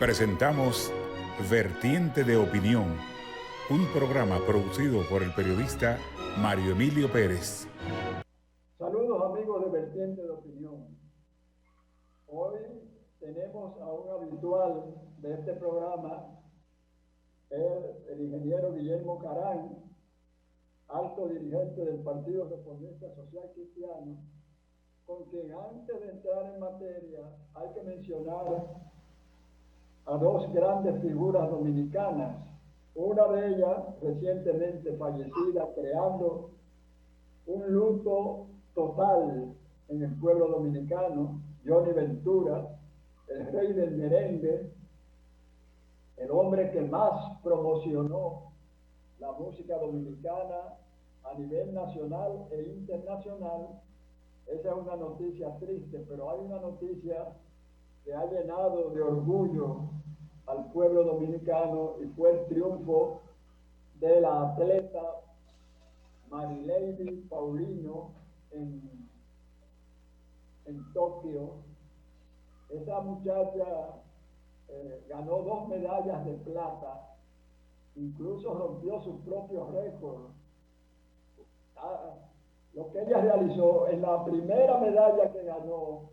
Presentamos Vertiente de Opinión, un programa producido por el periodista Mario Emilio Pérez. Saludos amigos de Vertiente de Opinión. Hoy tenemos a un habitual de este programa, el ingeniero Guillermo Carán, alto dirigente del Partido Reformista Social Cristiano, con quien antes de entrar en materia hay que mencionar a dos grandes figuras dominicanas, una de ellas recientemente fallecida, creando un luto total en el pueblo dominicano, Johnny Ventura, el rey del merengue, el hombre que más promocionó la música dominicana a nivel nacional e internacional. Esa es una noticia triste, pero hay una noticia que ha llenado de orgullo al pueblo dominicano y fue el triunfo de la atleta Marilady Paulino en Tokio. Esa muchacha ganó 2 medallas de plata, incluso rompió sus propios récords. Lo que ella realizó en la primera medalla que ganó,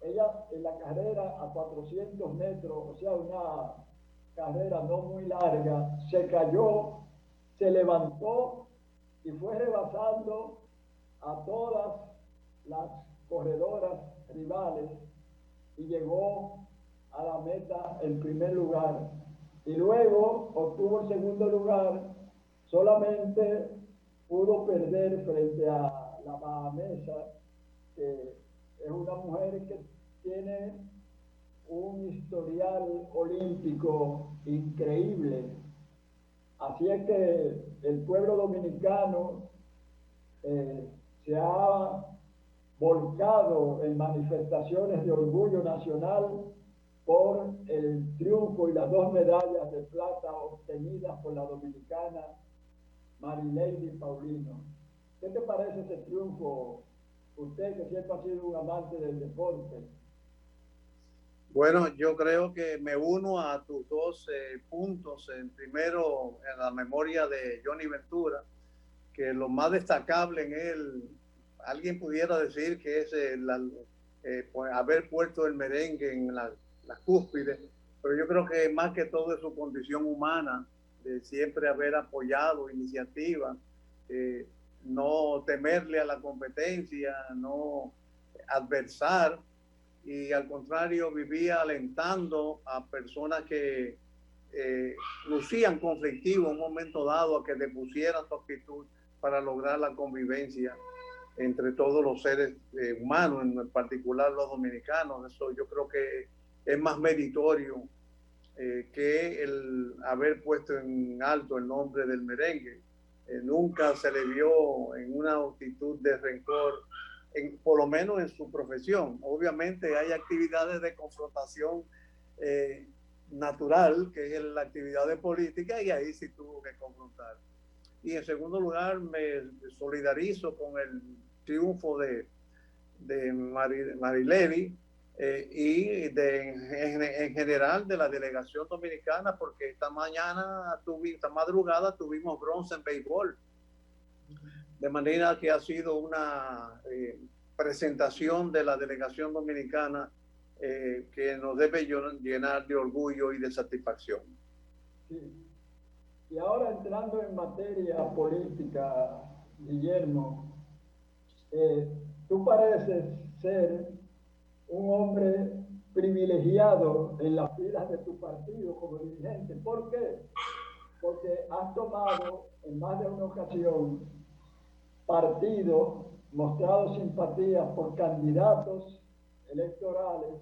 ella en la carrera a 400 metros, o sea, una carrera no muy larga, se cayó, se levantó y fue rebasando a todas las corredoras rivales y llegó a la meta en primer lugar. Y luego obtuvo el segundo lugar, solamente pudo perder frente a la bahamesa, que es una mujer que tiene un historial olímpico increíble. Así es que el pueblo dominicano se ha volcado en manifestaciones de orgullo nacional por el triunfo y las 2 medallas de plata obtenidas por la dominicana Marilady Paulino. ¿Qué te parece ese triunfo? Usted que siempre ha sido un amante del deporte. Bueno, yo creo que me uno a tus dos puntos. Primero, en la memoria de Johnny Ventura, que lo más destacable en él, alguien pudiera decir que es pues, haber puesto el merengue en la cúspide, pero yo creo que más que todo es su condición humana, de siempre haber apoyado iniciativas, no temerle a la competencia, no adversar, y al contrario vivía alentando a personas que lucían conflictivos en un momento dado a que depusieran su actitud para lograr la convivencia entre todos los seres humanos, en particular los dominicanos. Eso yo creo que es más meritorio que el haber puesto en alto el nombre del merengue. Nunca se le vio en una actitud de rencor, por lo menos en su profesión. Obviamente hay actividades de confrontación natural, que es la actividad de política, y ahí sí tuvo que confrontar. Y en segundo lugar, me solidarizo con el triunfo de Marilady y en general de la delegación dominicana, porque esta madrugada tuvimos bronce en béisbol. De manera que ha sido una presentación de la delegación dominicana que nos debe llenar de orgullo y de satisfacción. Sí. Y ahora entrando en materia política, Guillermo, tú pareces ser un hombre privilegiado en las filas de tu partido como dirigente. ¿Por qué? Porque has tomado en más de una ocasión partido, mostrado simpatía por candidatos electorales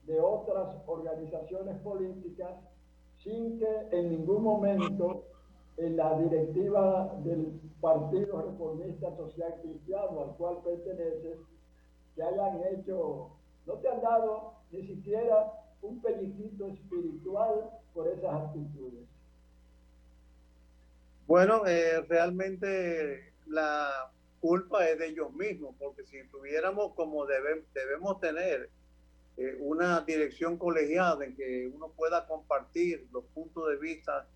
de otras organizaciones políticas, sin que en ningún momento en la directiva del Partido Reformista Social Cristiano al cual perteneces, que hayan hecho, no te han dado ni siquiera un pellizquito espiritual por esas actitudes. Bueno, realmente la culpa es de ellos mismos, porque si tuviéramos como debemos tener una dirección colegiada en que uno pueda compartir los puntos de vista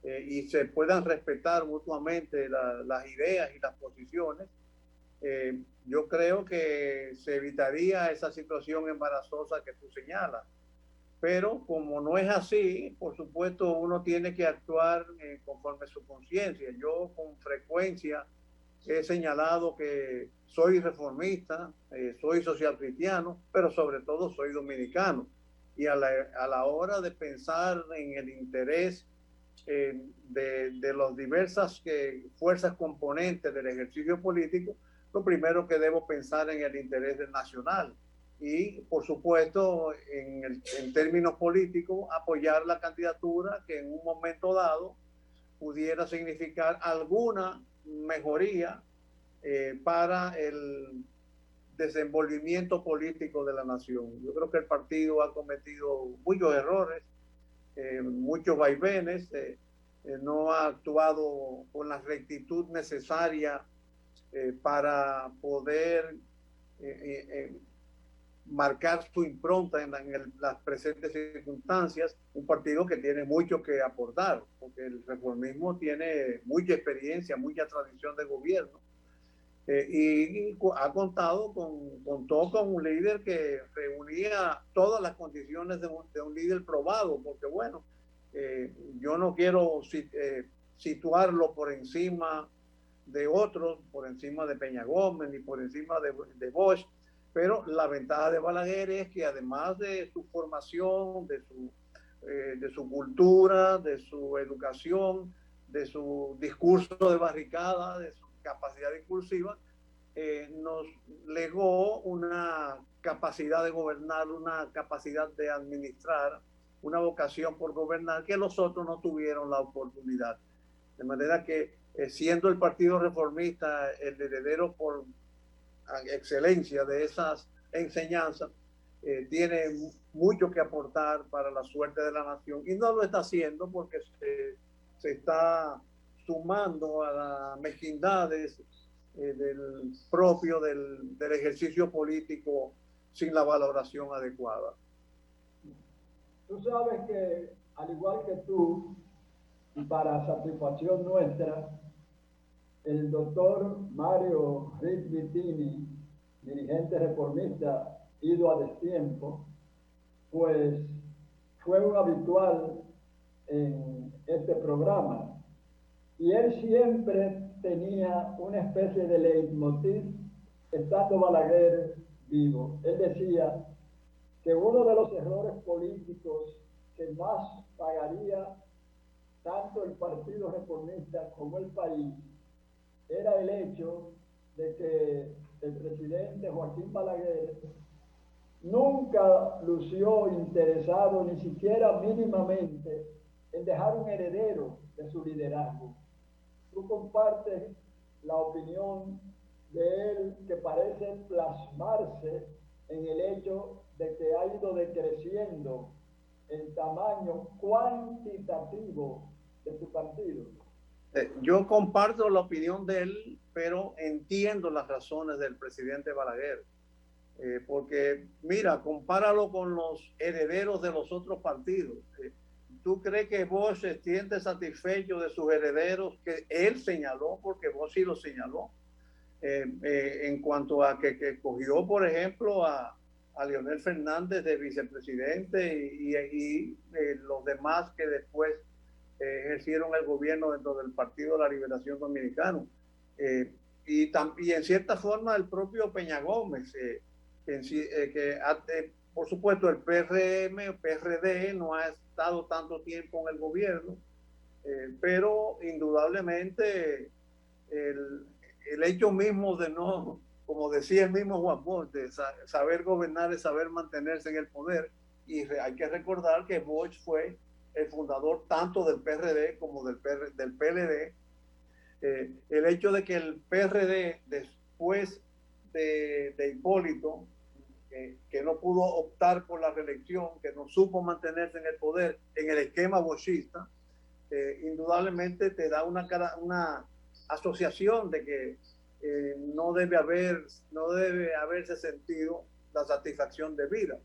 y se puedan respetar mutuamente las ideas y las posiciones, yo creo que se evitaría esa situación embarazosa que tú señalas. Pero como no es así, por supuesto, uno tiene que actuar conforme su conciencia. Yo con frecuencia he señalado que soy reformista, soy social cristiano, pero sobre todo soy dominicano. Y a la hora de pensar en el interés de las diversas fuerzas componentes del ejercicio político, lo primero que debo pensar en el interés nacional. Y, por supuesto, en términos políticos, apoyar la candidatura que en un momento dado pudiera significar alguna mejoría para el desenvolvimiento político de la nación. Yo creo que el partido ha cometido muchos errores, muchos vaivenes, no ha actuado con la rectitud necesaria para poder marcar su impronta en las presentes circunstancias, un partido que tiene mucho que aportar, porque el reformismo tiene mucha experiencia, mucha tradición de gobierno, y ha contado contó con un líder que reunía todas las condiciones de un líder probado, porque bueno, yo no quiero situarlo por encima de otros, por encima de Peña Gómez, ni por encima de Bosch, pero la ventaja de Balaguer es que además de su formación, de su cultura, de su educación, de su discurso de barricada, de su capacidad discursiva, nos legó una capacidad de gobernar, una capacidad de administrar, una vocación por gobernar que los otros no tuvieron la oportunidad. De manera que siendo el Partido Reformista el heredero por excelencia de esas enseñanzas, tiene mucho que aportar para la suerte de la nación, y no lo está haciendo porque se está sumando a las mezquindades del ejercicio político sin la valoración adecuada. Tú sabes que, al igual que tú, y para satisfacción nuestra, el doctor Mario Rick Vittini, dirigente reformista ido a destiempo, pues fue un habitual en este programa. Y él siempre tenía una especie de leitmotiv, estando Balaguer vivo. Él decía que uno de los errores políticos que más pagaría tanto el Partido Reformista como el país era el hecho de que el presidente Joaquín Balaguer nunca lució interesado, ni siquiera mínimamente, en dejar un heredero de su liderazgo. Tú compartes la opinión de él, que parece plasmarse en el hecho de que ha ido decreciendo el tamaño cuantitativo de su partido. Yo comparto la opinión de él, pero entiendo las razones del presidente Balaguer. Porque, mira, compáralo con los herederos de los otros partidos. ¿Tú crees que Bosch se siente satisfecho de sus herederos que él señaló? Porque Bosch sí lo señaló. En cuanto a que cogió, por ejemplo, a Leonel Fernández de vicepresidente y los demás que después ejercieron el gobierno dentro del Partido de la Liberación Dominicano. Y en cierta forma el propio Peña Gómez, por supuesto el PRD no ha estado tanto tiempo en el gobierno, pero indudablemente el hecho mismo de no, como decía el mismo Juan Bosch, de saber gobernar es saber mantenerse en el poder, y hay que recordar que Bosch fue el fundador tanto del PRD como del PLD. El hecho de que el PRD, después de Hipólito, que no pudo optar por la reelección, que no supo mantenerse en el poder en el esquema boschista, indudablemente te da una asociación de que no debe haberse sentido la satisfacción de vida.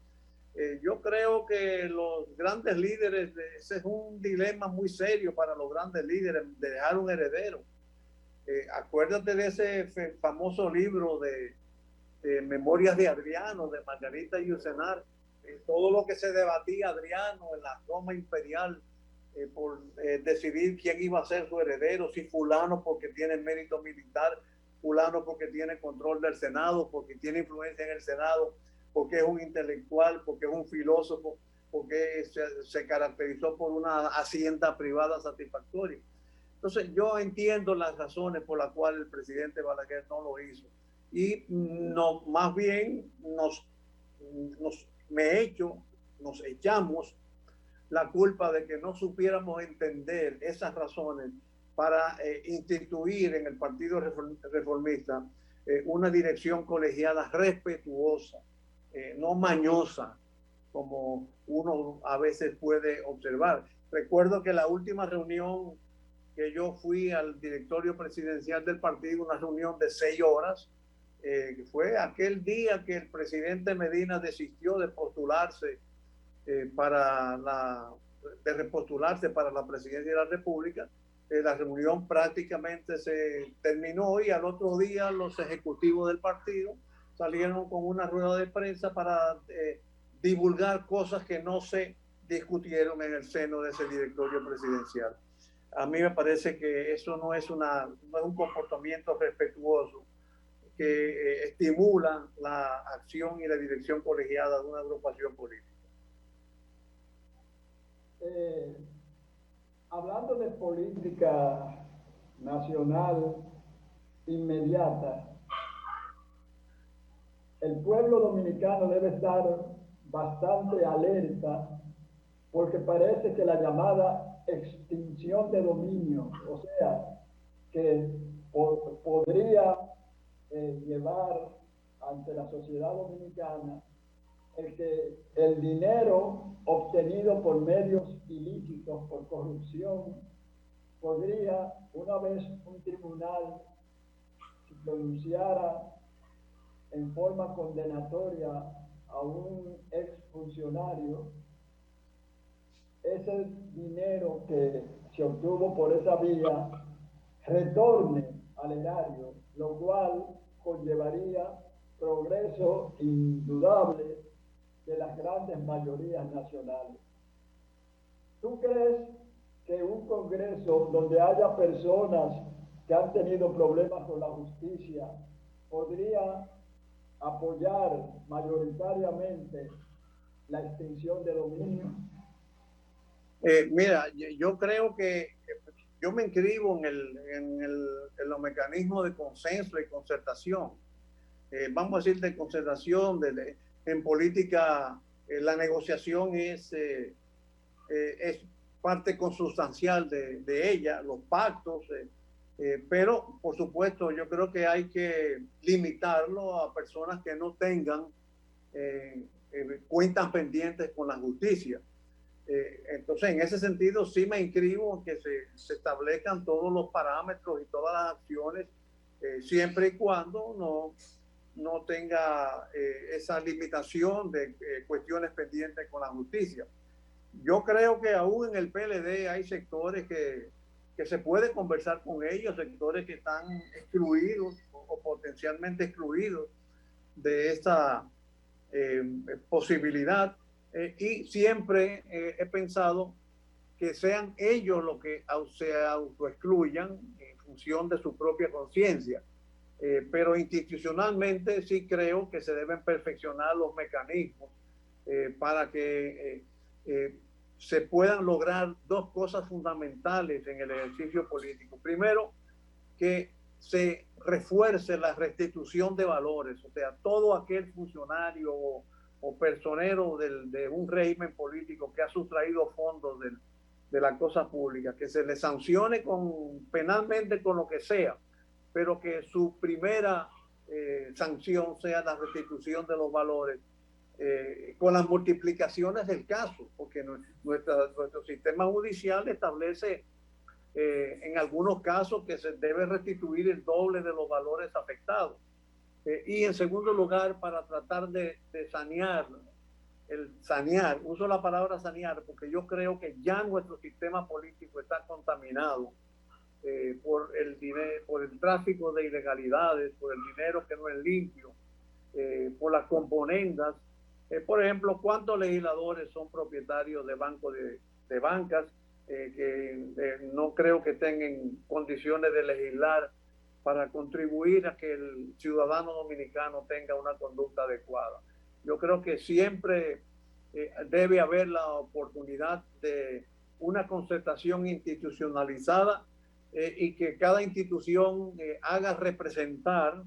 Yo creo que los grandes líderes, ese es un dilema muy serio para los grandes líderes, de dejar un heredero. Acuérdate de ese famoso libro de Memorias de Adriano, de Margarita Yourcenar, todo lo que se debatía Adriano en la Roma imperial por decidir quién iba a ser su heredero, si fulano porque tiene mérito militar, fulano porque tiene control del Senado, porque tiene influencia en el Senado, porque es un intelectual, porque es un filósofo, porque se caracterizó por una hacienda privada satisfactoria. Entonces yo entiendo las razones por las cuales el presidente Balaguer no lo hizo. Y no, más bien nos echamos la culpa de que no supiéramos entender esas razones para instituir en el Partido Reformista una dirección colegiada respetuosa, no mañosa, como uno a veces puede observar. Recuerdo que la última reunión que yo fui al directorio presidencial del partido, una reunión de 6 horas, fue aquel día que el presidente Medina desistió de postularse repostularse para la presidencia de la República. La reunión prácticamente se terminó y al otro día los ejecutivos del partido salieron con una rueda de prensa para divulgar cosas que no se discutieron en el seno de ese directorio presidencial. A mí me parece que eso no es un comportamiento respetuoso que estimula la acción y la dirección colegiada de una agrupación política. Hablando de política nacional inmediata, el pueblo dominicano debe estar bastante alerta porque parece que la llamada extinción de dominio, o sea, que podría llevar ante la sociedad dominicana el que el dinero obtenido por medios ilícitos, por corrupción, podría, una vez un tribunal pronunciara en forma condenatoria a un exfuncionario, ese dinero que se obtuvo por esa vía retorne al erario, lo cual conllevaría progreso indudable de las grandes mayorías nacionales. ¿Tú crees que un Congreso donde haya personas que han tenido problemas con la justicia podría apoyar mayoritariamente la extinción de dominio? Mira, yo creo que yo me inscribo en los mecanismos de consenso y concertación. Vamos a decir de concertación, en política la negociación es parte consustancial de ella, los pactos, pero por supuesto yo creo que hay que limitarlo a personas que no tengan cuentas pendientes con la justicia. Entonces, en ese sentido, sí me inscribo en que se establezcan todos los parámetros y todas las acciones, siempre y cuando no tenga esa limitación de cuestiones pendientes con la justicia. Yo creo que aún en el PLD hay sectores que se puede conversar con ellos, sectores que están excluidos o potencialmente excluidos de esta posibilidad. Y siempre he pensado que sean ellos los que se autoexcluyan en función de su propia conciencia. Pero institucionalmente sí creo que se deben perfeccionar los mecanismos para que se puedan lograr dos cosas fundamentales en el ejercicio político. Primero, que se refuerce la restitución de valores, o sea, todo aquel funcionario o personero de un régimen político que ha sustraído fondos de la cosa pública, que se le sancione penalmente con lo que sea, pero que su primera sanción sea la restitución de los valores, con las multiplicaciones del caso, porque nuestro sistema judicial establece en algunos casos que se debe restituir el doble de los valores afectados. Y en segundo lugar, para tratar de sanear el sanear, uso la palabra sanear porque yo creo que ya nuestro sistema político está contaminado por el tráfico de ilegalidades, por el dinero que no es limpio, por las componendas. Por ejemplo, ¿cuántos legisladores son propietarios de bancos de bancas que no creo que tengan condiciones de legislar para contribuir a que el ciudadano dominicano tenga una conducta adecuada? Yo creo que siempre debe haber la oportunidad de una concertación institucionalizada y que cada institución haga representar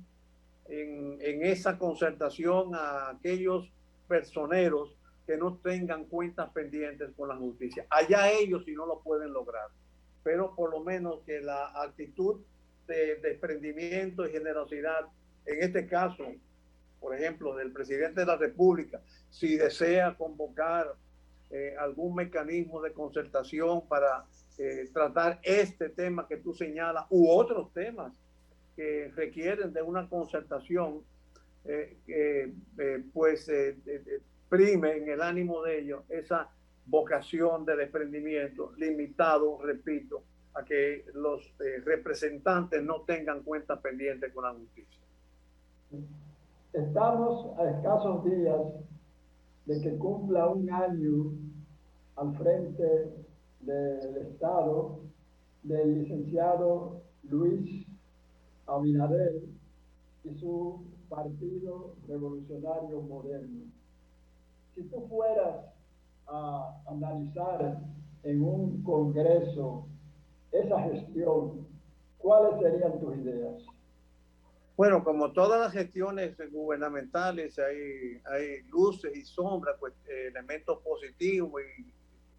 en esa concertación a aquellos personeros que no tengan cuentas pendientes con la justicia. Allá ellos si no lo pueden lograr, pero por lo menos que la actitud de desprendimiento y generosidad, en este caso, por ejemplo, del presidente de la República, si desea convocar algún mecanismo de concertación para tratar este tema que tú señalas u otros temas que requieren de una concertación, prime en el ánimo de ellos esa vocación de desprendimiento, limitado, repito, a que los representantes no tengan cuentas pendientes con la justicia. Estamos a escasos días de que cumpla un año al frente del Estado del licenciado Luis Abinader y su Partido Revolucionario Moderno. Si tú fueras a analizar en un congreso esa gestión, ¿cuáles serían tus ideas? Bueno, como todas las gestiones gubernamentales, hay luces y sombras, pues, elementos positivos y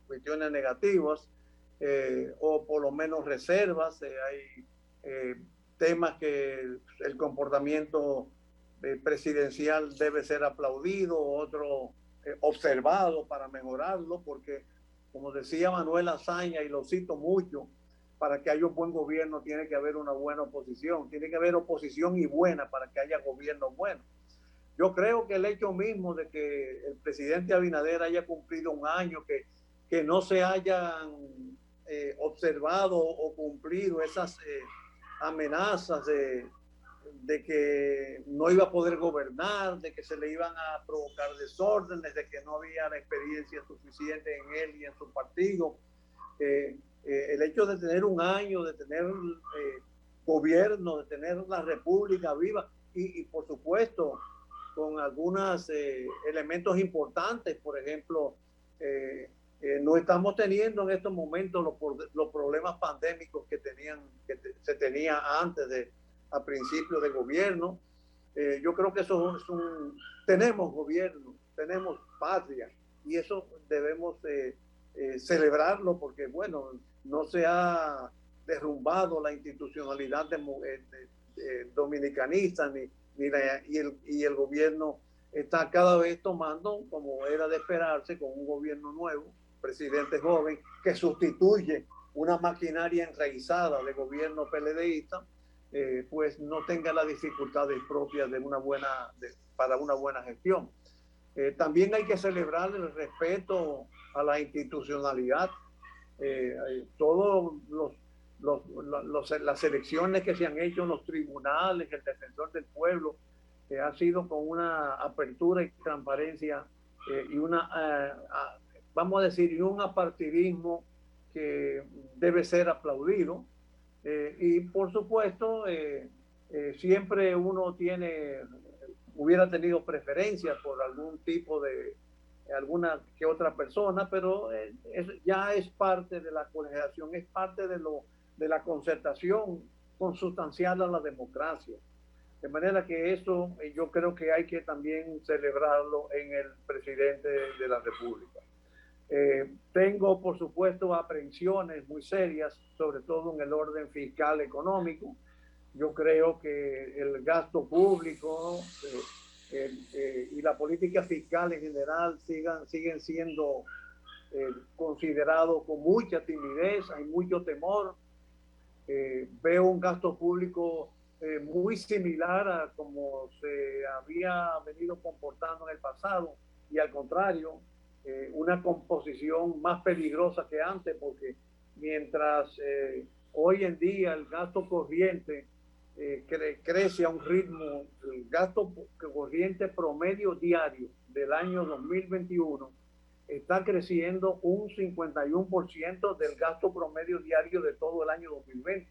cuestiones negativas, o por lo menos reservas. Hay temas que el comportamiento presidencial debe ser aplaudido, otro observado para mejorarlo, porque como decía Manuel Azaña, y lo cito mucho, para que haya un buen gobierno tiene que haber una buena oposición, tiene que haber oposición y buena para que haya gobierno bueno. Yo creo que el hecho mismo de que el presidente Abinader haya cumplido un año, que no se hayan observado o cumplido esas amenazas de que no iba a poder gobernar, de que se le iban a provocar desórdenes, de que no había la experiencia suficiente en él y en su partido. El hecho de tener un año, de tener gobierno, de tener la república viva y por supuesto con algunos elementos importantes, por ejemplo, no estamos teniendo en estos momentos los problemas pandémicos que se tenía antes a principios de gobierno. Yo creo que eso es tenemos gobierno, tenemos patria y eso debemos celebrarlo porque, bueno, no se ha derrumbado la institucionalidad dominicanista y el gobierno está cada vez tomando, como era de esperarse, con un gobierno nuevo, presidente joven, que sustituye una maquinaria enraizada de gobierno PLDista, pues no tenga las dificultades propias para una buena gestión. También hay que celebrar el respeto a la institucionalidad. Todos las elecciones que se han hecho en los tribunales, el defensor del pueblo, ha sido con una apertura y transparencia y vamos a decir, y un apartidismo que debe ser aplaudido. Y por supuesto, siempre uno hubiera tenido preferencia por algún tipo de alguna que otra persona, pero ya es parte de la colegiación, es parte de la concertación consustancial a la democracia. De manera que eso yo creo que hay que también celebrarlo en el presidente de la República. Tengo, por supuesto, aprehensiones muy serias, sobre todo en el orden fiscal económico. Yo creo que el gasto público y la política fiscal en general siguen siendo considerados con mucha timidez, hay mucho temor. Veo un gasto público muy similar a como se había venido comportando en el pasado, y al contrario, una composición más peligrosa que antes, porque mientras hoy en día el gasto corriente crece a un ritmo, el gasto corriente promedio diario del año 2021 está creciendo un 51% del gasto promedio diario de todo el año 2020.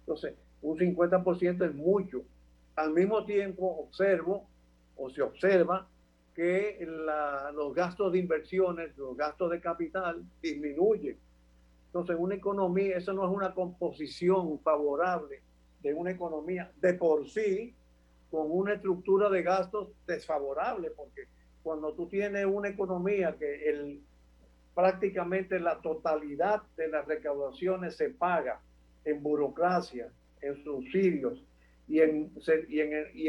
Entonces, un 50% es mucho. Al mismo tiempo, observo o se observa que los gastos de inversiones, los gastos de capital disminuyen. Entonces, una economía, eso no es una composición favorable de una economía de por sí, con una estructura de gastos desfavorable, porque cuando tú tienes una economía que prácticamente la totalidad de las recaudaciones se paga en burocracia, en subsidios y en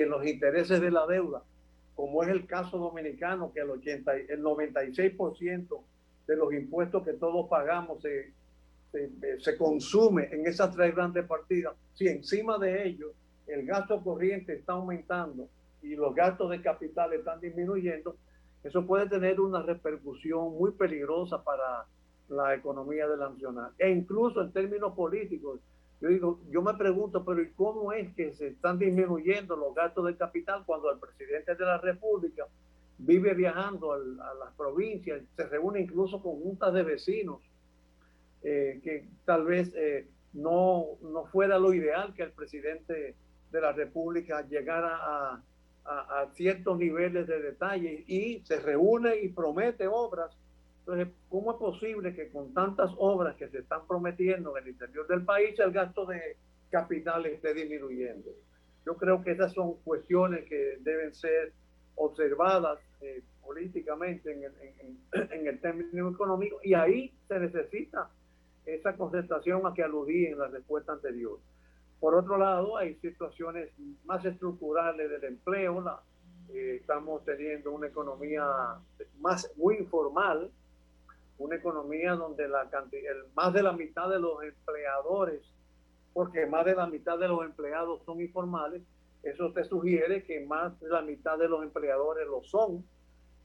los intereses de la deuda, como es el caso dominicano, que el 96% de los impuestos que todos pagamos se consume en esas tres grandes partidas. Si encima de ello el gasto corriente está aumentando y los gastos de capital están disminuyendo, eso puede tener una repercusión muy peligrosa para la economía de la nacional. E incluso en términos políticos, yo me pregunto, pero ¿y cómo es que se están disminuyendo los gastos de capital cuando el presidente de la República vive viajando a las provincias, se reúne incluso con juntas de vecinos, que tal vez no fuera lo ideal que el presidente de la República llegara a ciertos niveles de detalle y se reúne y promete obras? Entonces, ¿cómo es posible que con tantas obras que se están prometiendo en el interior del país el gasto de capital esté disminuyendo? Yo creo que esas son cuestiones que deben ser observadas políticamente en el término económico, y ahí se necesita esa concentración a que aludí en la respuesta anterior. Por otro lado, hay situaciones más estructurales del empleo. Estamos teniendo una economía muy informal, una economía donde más de la mitad de los empleadores, porque más de la mitad de los empleados son informales, eso te sugiere que más de la mitad de los empleadores lo son,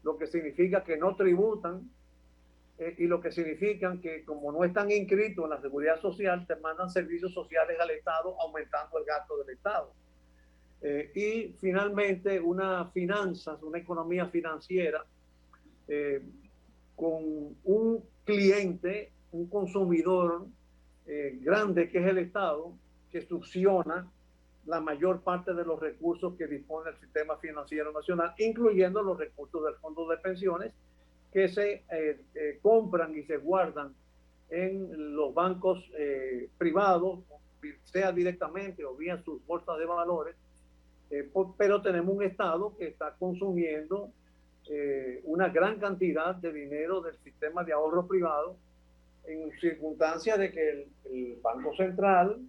lo que significa que no tributan, y lo que significa que como no están inscritos en la seguridad social, te mandan servicios sociales al Estado, aumentando el gasto del Estado. Y finalmente una economía financiera con un cliente, un consumidor grande que es el Estado, que succiona la mayor parte de los recursos que dispone el sistema financiero nacional, incluyendo los recursos del fondo de pensiones, que se compran y se guardan en los bancos privados, sea directamente o vía sus bolsas de valores, pero tenemos un Estado que está consumiendo una gran cantidad de dinero del sistema de ahorro privado, en circunstancias de que el Banco Central,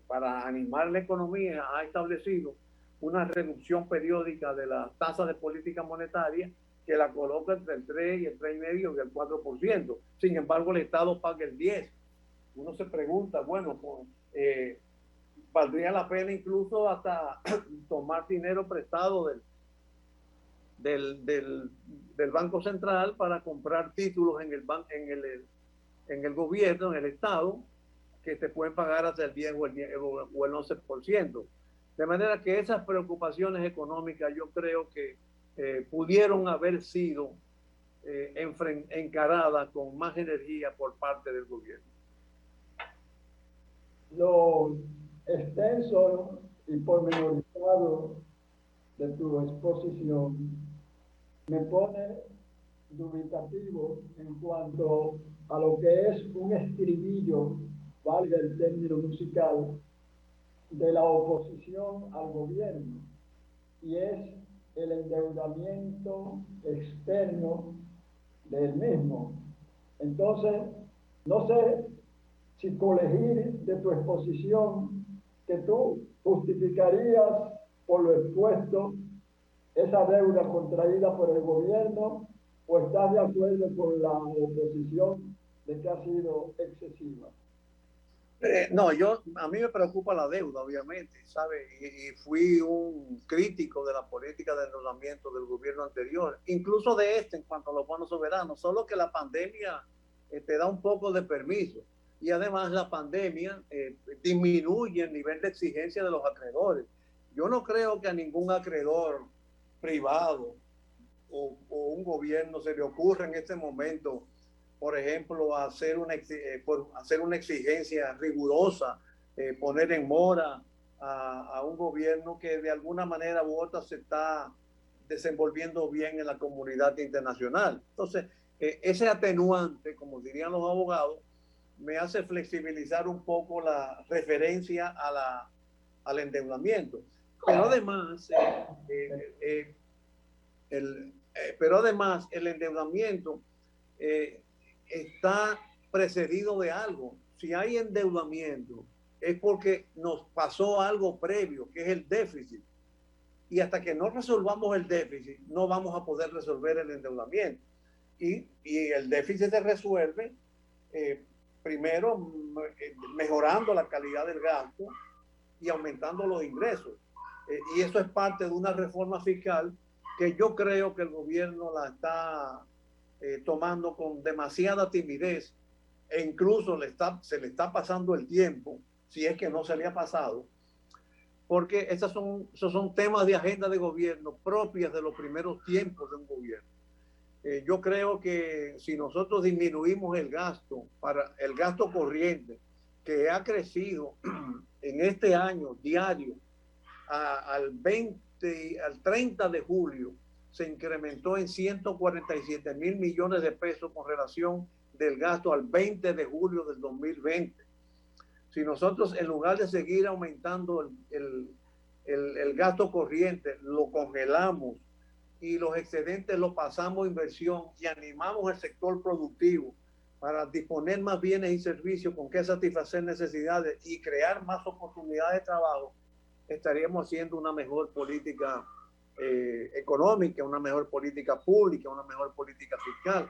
para animar la economía, ha establecido una reducción periódica de la tasa de política monetaria, que la coloca entre el 3 y el 3,5 y el 4%. Sin embargo, el Estado paga el 10%. Uno se pregunta, bueno, valdría la pena incluso hasta tomar dinero prestado del Banco Central para comprar títulos en el gobierno, en el Estado, que te pueden pagar hasta el 10 o el 11%. De manera que esas preocupaciones económicas yo creo que pudieron haber sido encaradas con más energía por parte del gobierno. Lo extenso y pormenorizado de tu exposición me pone dubitativo en cuanto a lo que es un estribillo, valga el término musical, de la oposición al gobierno, y es el endeudamiento externo del mismo. Entonces, no sé si colegir de tu exposición que tú justificarías por lo expuesto esa deuda contraída por el gobierno, o estás de acuerdo con la oposición de que ha sido excesiva. No, a mí me preocupa la deuda, obviamente, ¿sabe? Y fui un crítico de la política de endeudamiento del gobierno anterior, incluso de este en cuanto a los bonos soberanos, solo que la pandemia te da un poco de permiso y además la pandemia disminuye el nivel de exigencia de los acreedores. Yo no creo que a ningún acreedor privado o un gobierno se le ocurra en este momento, por ejemplo, hacer una exigencia rigurosa, poner en mora a un gobierno que de alguna manera u otra se está desenvolviendo bien en la comunidad internacional. Entonces, ese atenuante, como dirían los abogados, me hace flexibilizar un poco la referencia al endeudamiento. Pero además, el endeudamiento está precedido de algo. Si hay endeudamiento es porque nos pasó algo previo, que es el déficit. Y hasta que no resolvamos el déficit, no vamos a poder resolver el endeudamiento. Y el déficit se resuelve primero mejorando la calidad del gasto y aumentando los ingresos. Y eso es parte de una reforma fiscal que yo creo que el gobierno la está tomando con demasiada timidez e incluso se le está pasando el tiempo, si es que no se le ha pasado, porque esos son temas de agenda de gobierno propias de los primeros tiempos de un gobierno. Yo creo que si nosotros disminuimos el gasto corriente, que ha crecido en este año diario al 30 de julio, se incrementó en 147,000 millones de pesos con relación del gasto al 20 de julio del 2020. Si nosotros, en lugar de seguir aumentando el gasto corriente, lo congelamos y los excedentes los pasamos a inversión y animamos el sector productivo para disponer más bienes y servicios con que satisfacer necesidades y crear más oportunidades de trabajo, estaríamos haciendo una mejor política económica, una mejor política pública, una mejor política fiscal.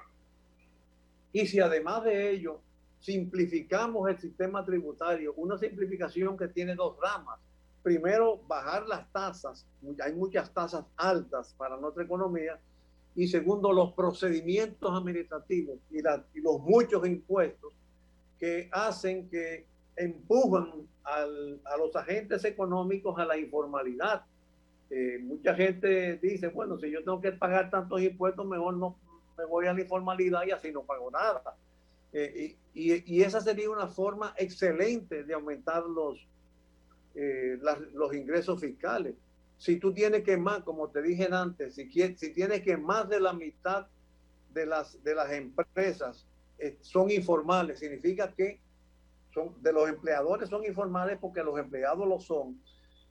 Y si además de ello simplificamos el sistema tributario, una simplificación que tiene dos ramas. Primero, bajar las tasas, hay muchas tasas altas para nuestra economía, y segundo, los procedimientos administrativos y los muchos impuestos que hacen que empujan a los agentes económicos a la informalidad. Mucha gente dice, bueno, si yo tengo que pagar tantos impuestos, mejor no me voy a la informalidad y así no pago nada. Y esa sería una forma excelente de aumentar los ingresos fiscales. Si tú tienes que más, como te dije antes, si tienes que más de la mitad de las empresas son informales, significa que de los empleadores son informales porque los empleados lo son,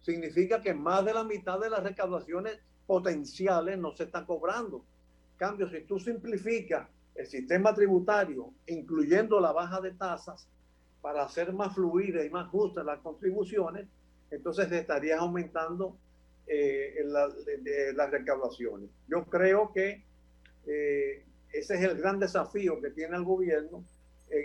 significa que más de la mitad de las recaudaciones potenciales no se están cobrando. En cambio, si tú simplificas el sistema tributario, incluyendo la baja de tasas, para hacer más fluidas y más justas las contribuciones, entonces estarías aumentando las recaudaciones. Yo creo que ese es el gran desafío que tiene el gobierno,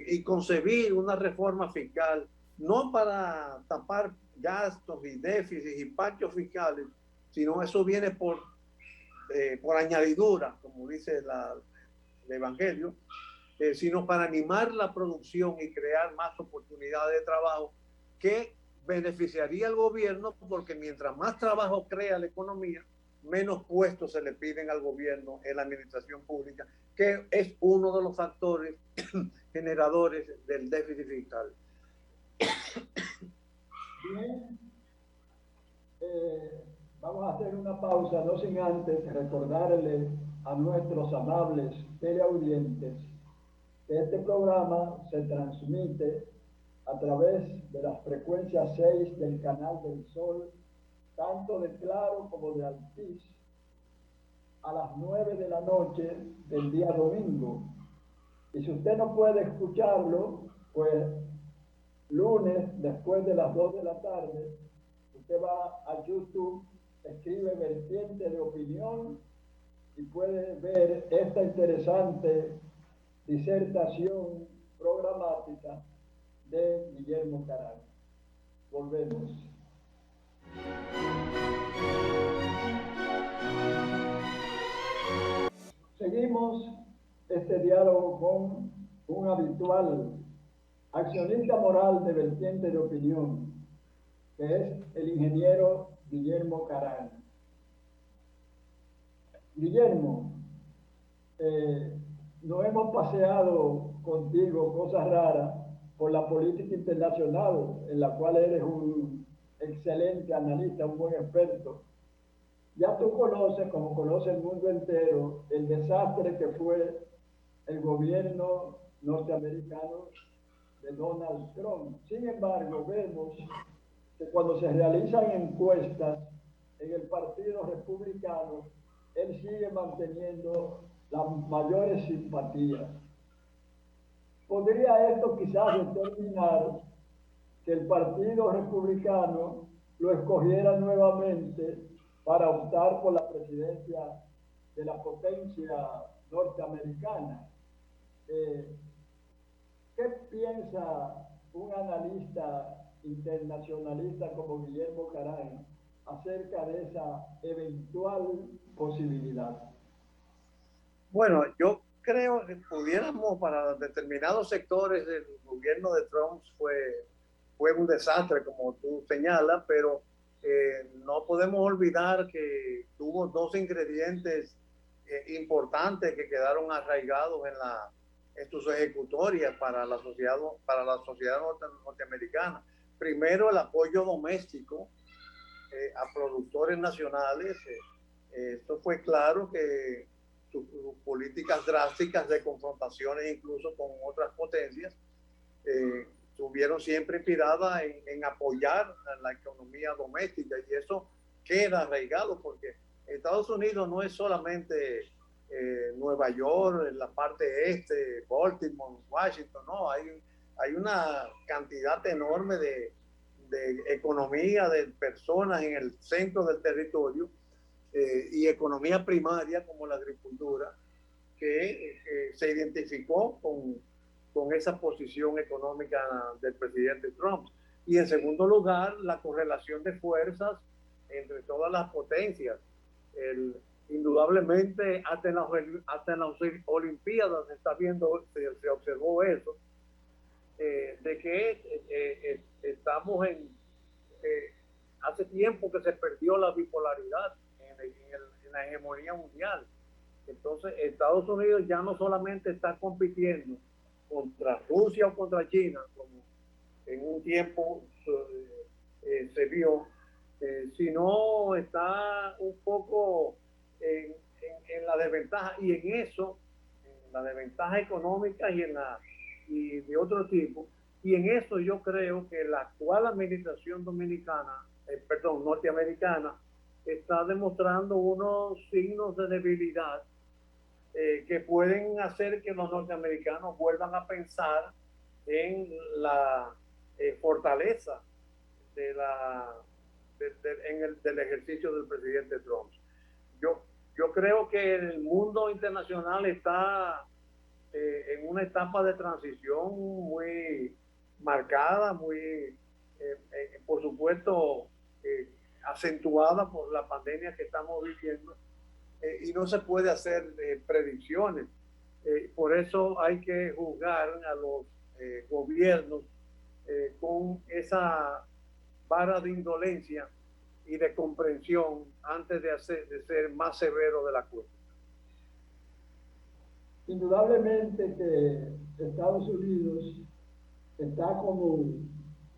y concebir una reforma fiscal no para tapar gastos y déficits y pactos fiscales, sino eso viene por añadidura, como dice el Evangelio, sino para animar la producción y crear más oportunidades de trabajo que beneficiaría al gobierno, porque mientras más trabajo crea la economía, menos puestos se le piden al gobierno en la administración pública, que es uno de los factores generadores del déficit fiscal. Bien, vamos a hacer una pausa, no sin antes recordarle a nuestros amables teleaudientes que este programa se transmite a través de las frecuencias 6 del Canal del Sol, tanto de Claro como de Altiz, a las 9 de la noche del día domingo. Y si usted no puede escucharlo, pues lunes, después de las 2 de la tarde, usted va a YouTube, escribe Vertiente de Opinión y puede ver esta interesante disertación programática de Guillermo Caram. Volvemos. Seguimos este diálogo con un habitual accionista moral de Vertiente de Opinión, que es el ingeniero Guillermo Caram. Guillermo, no hemos paseado contigo cosas raras por la política internacional, en la cual eres un excelente analista, un buen experto. Ya tú conoces, como conoce el mundo entero, el desastre que fue el gobierno norteamericano de Donald Trump. Sin embargo, vemos que cuando se realizan encuestas en el Partido Republicano, él sigue manteniendo las mayores simpatías. ¿Podría esto quizás determinar que el Partido Republicano lo escogiera nuevamente para optar por la presidencia de la potencia norteamericana? ¿Qué piensa un analista internacionalista como Guillermo Caram acerca de esa eventual posibilidad? Bueno, yo creo que pudiéramos, para determinados sectores del gobierno de Trump fue un desastre, como tú señalas, pero no podemos olvidar que tuvo dos ingredientes importantes que quedaron arraigados en sus ejecutorias para la sociedad norteamericana. Primero, el apoyo doméstico a productores nacionales. Esto fue claro que sus políticas drásticas de confrontaciones incluso con otras potencias estuvieron siempre inspiradas en apoyar a la economía doméstica, y eso queda arraigado porque Estados Unidos no es solamente Nueva York, en la parte este, Baltimore, Washington, no, hay una cantidad enorme de economía, de personas en el centro del territorio y economía primaria como la agricultura, que se identificó con esa posición económica del presidente Trump. Y en segundo lugar, la correlación de fuerzas entre todas las potencias. Indudablemente, hasta en las Olimpiadas se observó eso, de que estamos hace tiempo que se perdió la bipolaridad en la hegemonía mundial. Entonces, Estados Unidos ya no solamente está compitiendo contra Rusia o contra China, como en un tiempo se vio, sino está un poco en la desventaja, y en eso, en la desventaja económica y de otro tipo, y en eso yo creo que la actual administración norteamericana, está demostrando unos signos de debilidad que pueden hacer que los norteamericanos vuelvan a pensar en la fortaleza del ejercicio del presidente Trump. Yo creo que el mundo internacional está en una etapa de transición muy marcada, muy, por supuesto, acentuada por la pandemia que estamos viviendo, y no se puede hacer predicciones. Por eso hay que juzgar a los gobiernos con esa vara de indolencia y de comprensión antes de ser más severo de la cuenta. Indudablemente que Estados Unidos está como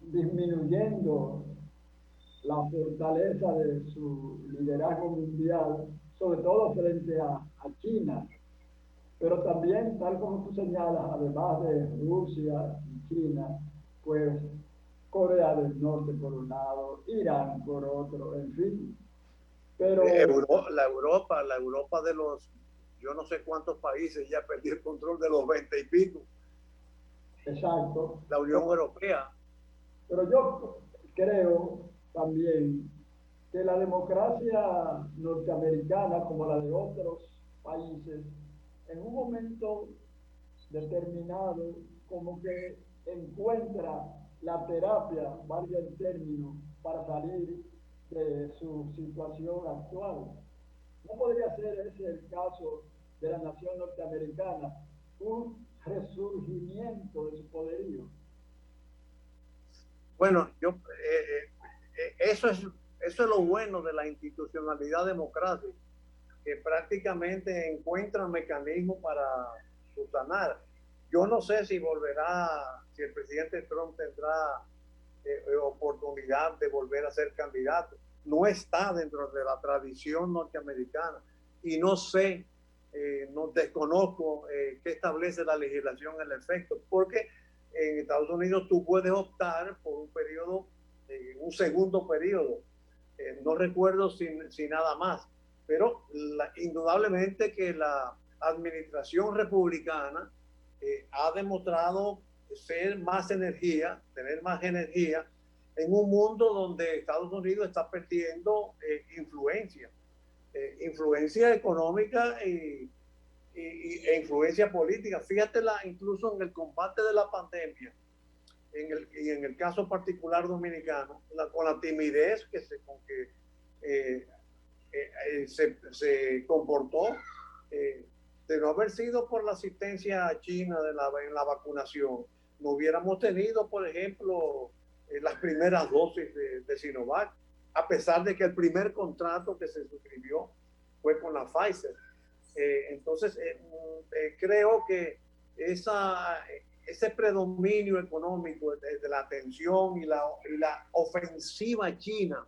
disminuyendo la fortaleza de su liderazgo mundial, sobre todo frente a China, pero también, tal como tú señalas, además de Rusia y China, pues Corea del Norte por un lado, Irán por otro, en fin. Pero la Europa de los, yo no sé cuántos países ya perdió el control de los 20 y pico. Exacto. La Unión Europea. Pero yo creo también que la democracia norteamericana, como la de otros países, en un momento determinado, como que encuentra la terapia, valga el término, para salir de su situación actual. ¿No podría ser ese el caso de la nación norteamericana? Un resurgimiento de su poderío. Bueno, eso es lo bueno de la institucionalidad democrática, que prácticamente encuentra mecanismos para subsanar. Yo no sé si si el presidente Trump tendrá oportunidad de volver a ser candidato. No está dentro de la tradición norteamericana y no sé, no desconozco qué establece la legislación al efecto, porque en Estados Unidos tú puedes optar por un periodo, un segundo periodo. No recuerdo si nada más, pero indudablemente que la administración republicana ha demostrado tener más energía en un mundo donde Estados Unidos está perdiendo influencia económica e influencia política. Fíjate incluso en el combate de la pandemia, y en el caso particular dominicano, con la timidez con que se comportó, de no haber sido por la asistencia china en la vacunación, no hubiéramos tenido, por ejemplo, las primeras dosis de Sinovac, a pesar de que el primer contrato que se suscribió fue con la Pfizer. Entonces, creo que ese predominio económico de la atención y la ofensiva china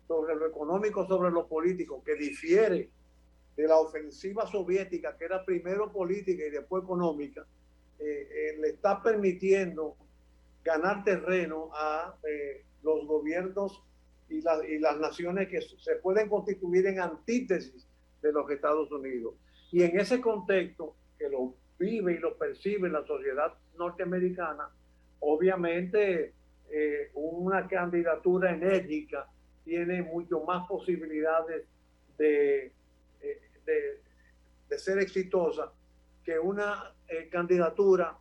sobre lo económico, sobre lo político, que difiere de la ofensiva soviética, que era primero política y después económica, le está permitiendo ganar terreno a los gobiernos y las naciones que se pueden constituir en antítesis de los Estados Unidos. Y en ese contexto, que lo vive y lo percibe la sociedad norteamericana, obviamente una candidatura enérgica tiene mucho más posibilidades de ser exitosa que una candidatura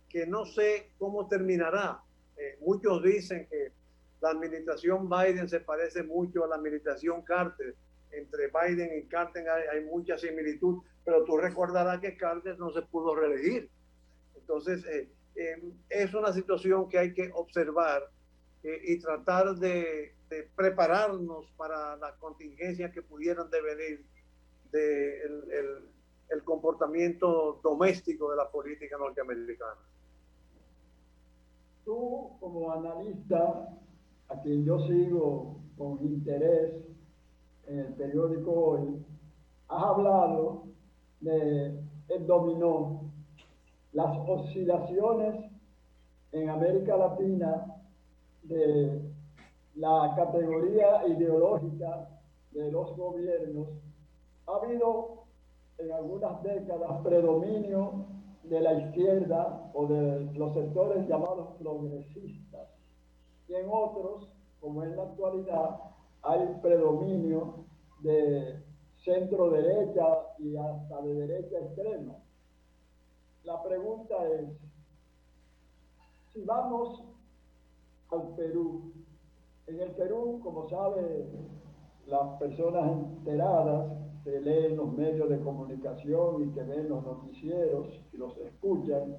que no sé cómo terminará. Muchos dicen que la administración Biden se parece mucho a la administración Carter. Entre Biden y Carter hay mucha similitud, pero tú recordarás que Carter no se pudo reelegir. Entonces, es una situación que hay que observar y tratar de prepararnos para las contingencias que pudieran devenir el comportamiento doméstico de la política norteamericana. Tú, como analista, a quien yo sigo con interés en el periódico Hoy, has hablado de el dominó, las oscilaciones en América Latina de la categoría ideológica de los gobiernos. Ha habido en algunas décadas predominio de la izquierda o de los sectores llamados progresistas, y en otros, como en la actualidad, hay predominio de centro derecha y hasta de derecha extrema. La pregunta es, si vamos al Perú, en el Perú, como saben las personas enteradas que leen los medios de comunicación y que ven los noticieros y los escuchan,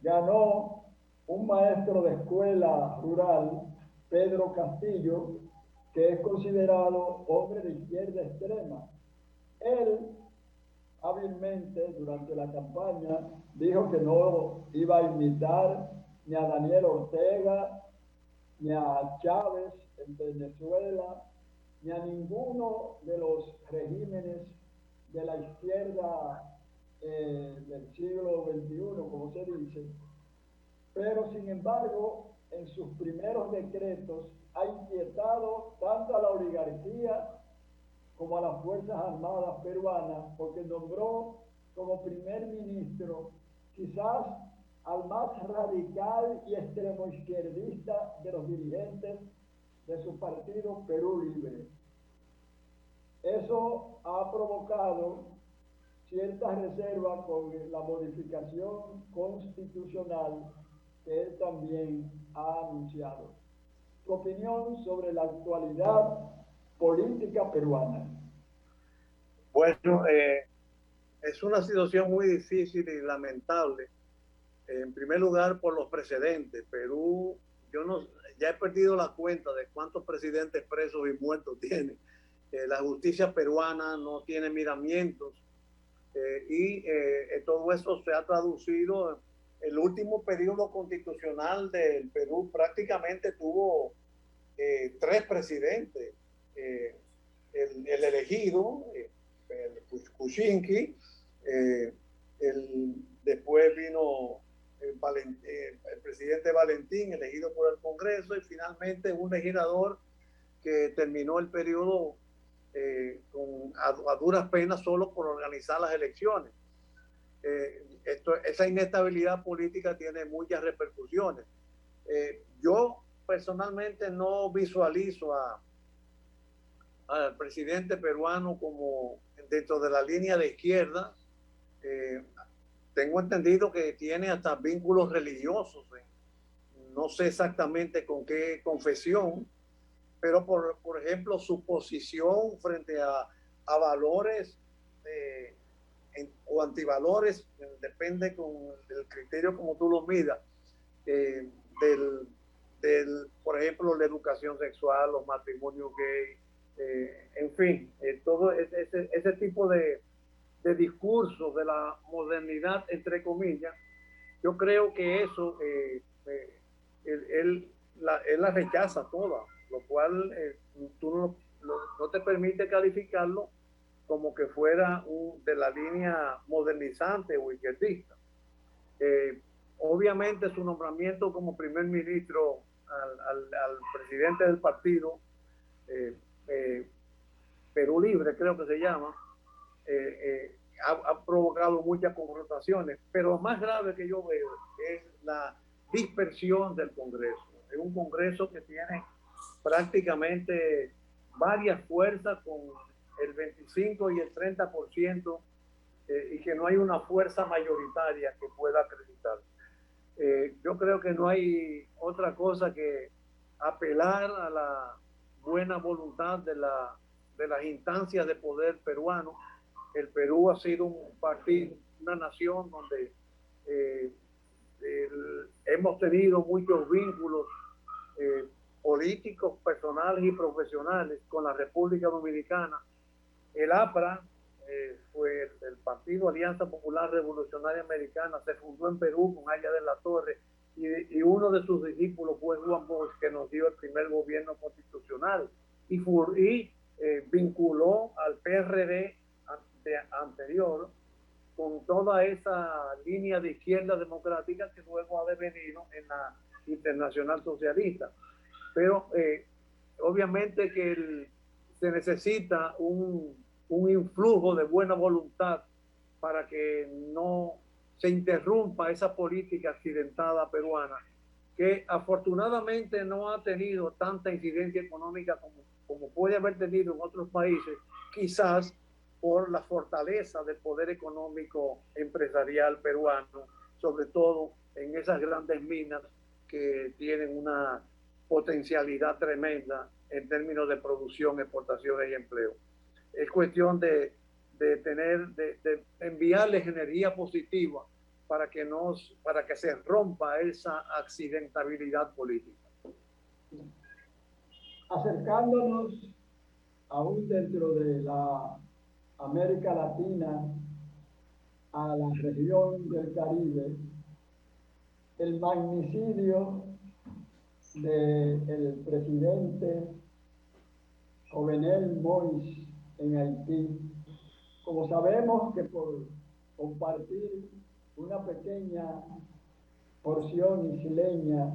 ganó un maestro de escuela rural, Pedro Castillo, que es considerado hombre de izquierda extrema. Él hábilmente durante la campaña dijo que no iba a imitar ni a Daniel Ortega, ni a Chávez en Venezuela, ni a ninguno de los regímenes de la izquierda del siglo XXI, como se dice, pero sin embargo, en sus primeros decretos ha inquietado tanto a la oligarquía como a las Fuerzas Armadas peruanas, porque nombró como primer ministro quizás al más radical y extremo izquierdista de los dirigentes de su partido Perú Libre. Eso ha provocado ciertas reservas con la modificación constitucional que él también ha anunciado. Tu opinión sobre la actualidad política peruana. Bueno, es una situación muy difícil y lamentable. En primer lugar, por los precedentes. Perú, ya he perdido la cuenta de cuántos presidentes presos y muertos tiene. La justicia peruana no tiene miramientos y todo eso se ha traducido. El último periodo constitucional del Perú prácticamente tuvo 3 presidentes. El elegido, el Kuczynski, después vino el presidente Valentín, elegido por el Congreso, y finalmente un legislador que terminó el periodo a duras penas solo por organizar las elecciones. Esa inestabilidad política tiene muchas repercusiones. Yo personalmente no visualizo al presidente peruano como dentro de la línea de izquierda. Tengo entendido que tiene hasta vínculos religiosos. No sé exactamente con qué confesión, pero por ejemplo su posición frente a valores o antivalores, depende del criterio como tú lo midas, por ejemplo, la educación sexual, los matrimonios gay, en fin, todo ese tipo de discursos de la modernidad, entre comillas. Yo creo que eso él la rechaza toda, lo cual tú no te permite calificarlo como que fuera de la línea modernizante o izquierdista. Obviamente su nombramiento como primer ministro al presidente del partido, Perú Libre creo que se llama, ha provocado muchas confrontaciones, pero lo más grave que yo veo es la dispersión del Congreso. Es un Congreso que tiene prácticamente varias fuerzas con el 25 y el 30%, y que no hay una fuerza mayoritaria que pueda acreditar. Yo creo que no hay otra cosa que apelar a la buena voluntad de las instancias de poder peruano. El Perú ha sido un partido, una nación donde hemos tenido muchos vínculos políticos, personales y profesionales con la República Dominicana. El APRA, fue el Partido Alianza Popular Revolucionaria Americana, se fundó en Perú con Aya de la Torre, y uno de sus discípulos fue Juan Bosch, que nos dio el primer gobierno constitucional y vinculó al PRD anterior con toda esa línea de izquierda democrática que luego ha devenido en la Internacional Socialista. Pero obviamente que se necesita un influjo de buena voluntad para que no se interrumpa esa política accidentada peruana, que afortunadamente no ha tenido tanta incidencia económica como puede haber tenido en otros países, quizás por la fortaleza del poder económico empresarial peruano, sobre todo en esas grandes minas que tienen una potencialidad tremenda en términos de producción, exportaciones y empleo. Es cuestión de enviarles energía positiva para que se rompa esa accidentabilidad política. Acercándonos aún dentro de la América Latina a la región del Caribe, el magnicidio del presidente Jovenel Moïse en Haití. Como sabemos que por compartir una pequeña porción isleña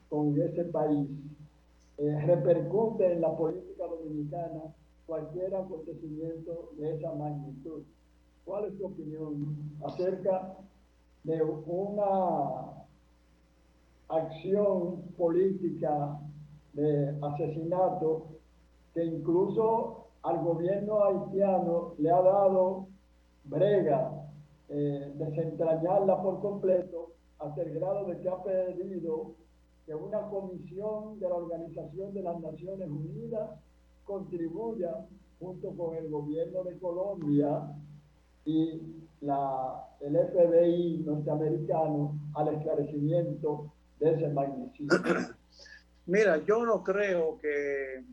con ese país, repercute en la política dominicana cualquier acontecimiento de esa magnitud. ¿Cuál es tu opinión acerca de una acción política de asesinato que incluso al gobierno haitiano le ha dado brega desentrañarla por completo, hasta el grado de que ha pedido que una comisión de la Organización de las Naciones Unidas contribuya junto con el gobierno de Colombia y el FBI norteamericano al esclarecimiento de ese magnicidio. Mira, yo no creo que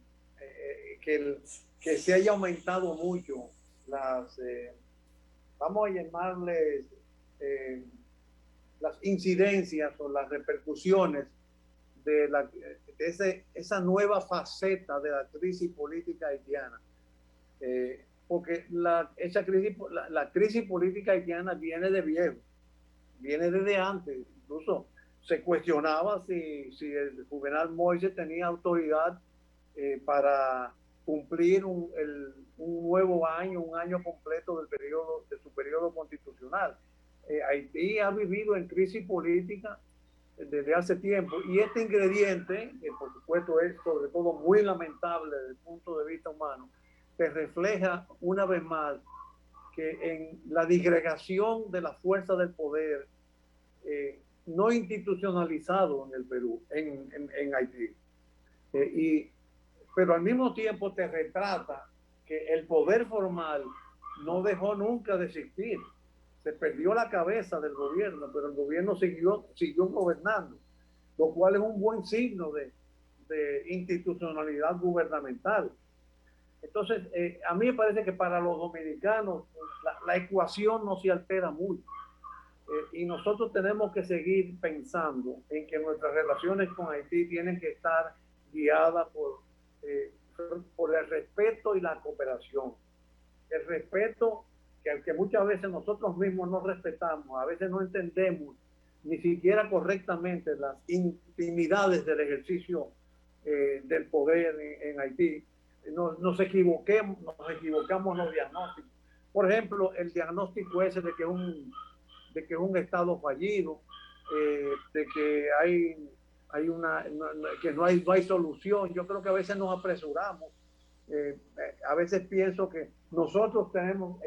se haya aumentado mucho las, vamos a llamarles, las incidencias o las repercusiones de esa nueva faceta de la crisis política haitiana. Porque la crisis política haitiana viene de viejo, viene desde antes. Incluso se cuestionaba si el Juvenal Moïse tenía autoridad para cumplir un nuevo año, un año completo de su periodo constitucional. Haití ha vivido en crisis política desde hace tiempo, y este ingrediente, que por supuesto es sobre todo muy lamentable desde el punto de vista humano, que refleja una vez más que en la disgregación de la fuerza del poder no institucionalizado en el Perú, en Haití. Pero al mismo tiempo te retrata que el poder formal no dejó nunca de existir. Se perdió la cabeza del gobierno, pero el gobierno siguió gobernando, lo cual es un buen signo de institucionalidad gubernamental. Entonces, a mí me parece que para los dominicanos la ecuación no se altera mucho. Y nosotros tenemos que seguir pensando en que nuestras relaciones con Haití tienen que estar guiadas por el respeto y la cooperación. El respeto que muchas veces nosotros mismos no respetamos, a veces no entendemos ni siquiera correctamente las intimidades del ejercicio del poder en Haití. Nos equivocamos en los diagnósticos. Por ejemplo, el diagnóstico ese de que es un estado fallido, de que no hay solución. Yo creo que a veces nos apresuramos. A veces pienso que nosotros tenemos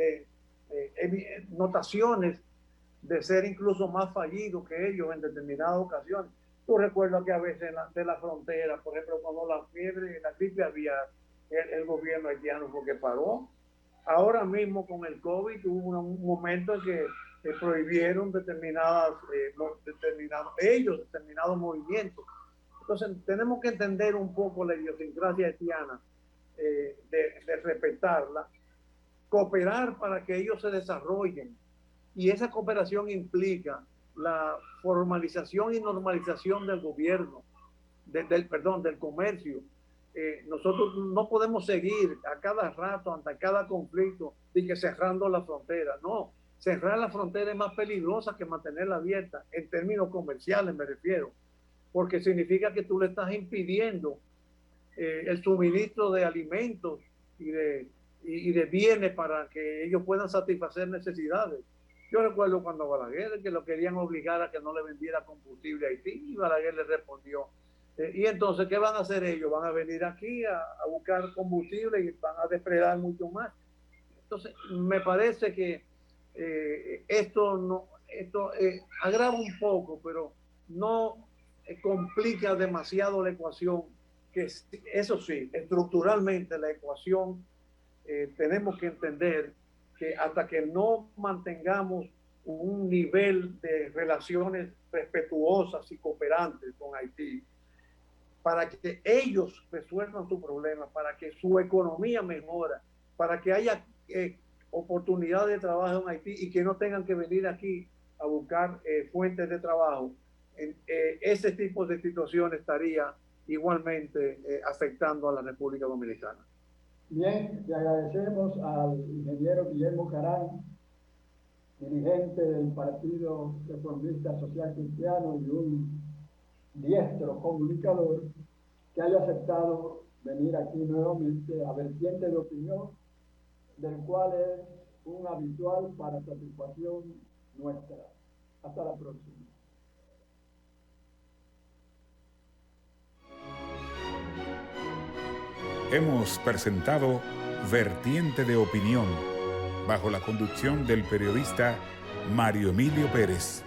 notaciones de ser incluso más fallidos que ellos en determinadas ocasiones. Tú recuerdas que a veces de la frontera, por ejemplo, cuando la gripe había, el gobierno haitiano fue que paró. Ahora mismo con el COVID hubo un momento en que prohibieron determinados movimientos. Entonces tenemos que entender un poco la idiosincrasia haitiana, de respetarla, cooperar para que ellos se desarrollen, y esa cooperación implica la formalización y normalización del gobierno, del comercio. Nosotros no podemos seguir a cada rato, ante cada conflicto, y que cerrando la frontera. No, cerrar la frontera es más peligrosa que mantenerla abierta, en términos comerciales me refiero, porque significa que tú le estás impidiendo el suministro de alimentos y de bienes para que ellos puedan satisfacer necesidades. Yo recuerdo cuando Balaguer, que lo querían obligar a que no le vendiera combustible a Haití, y Balaguer le respondió. Y entonces, ¿qué van a hacer ellos? Van a venir aquí a buscar combustible y van a depredar mucho más. Entonces, me parece que esto agrava un poco, pero no complica demasiado la ecuación, que eso sí, estructuralmente la ecuación tenemos que entender que hasta que no mantengamos un nivel de relaciones respetuosas y cooperantes con Haití, para que ellos resuelvan su problema, para que su economía mejora, para que haya oportunidades de trabajo en Haití y que no tengan que venir aquí a buscar fuentes de trabajo, ese tipo de situación estaría igualmente afectando a la República Dominicana. Bien, le agradecemos al ingeniero Guillermo Carán, dirigente del Partido Reformista Social Cristiano y un diestro comunicador, que haya aceptado venir aquí nuevamente a Vertiente de Opinión, del cual es un habitual para satisfacción nuestra. Hasta la próxima. Hemos presentado Vertiente de Opinión, bajo la conducción del periodista Mario Emilio Pérez.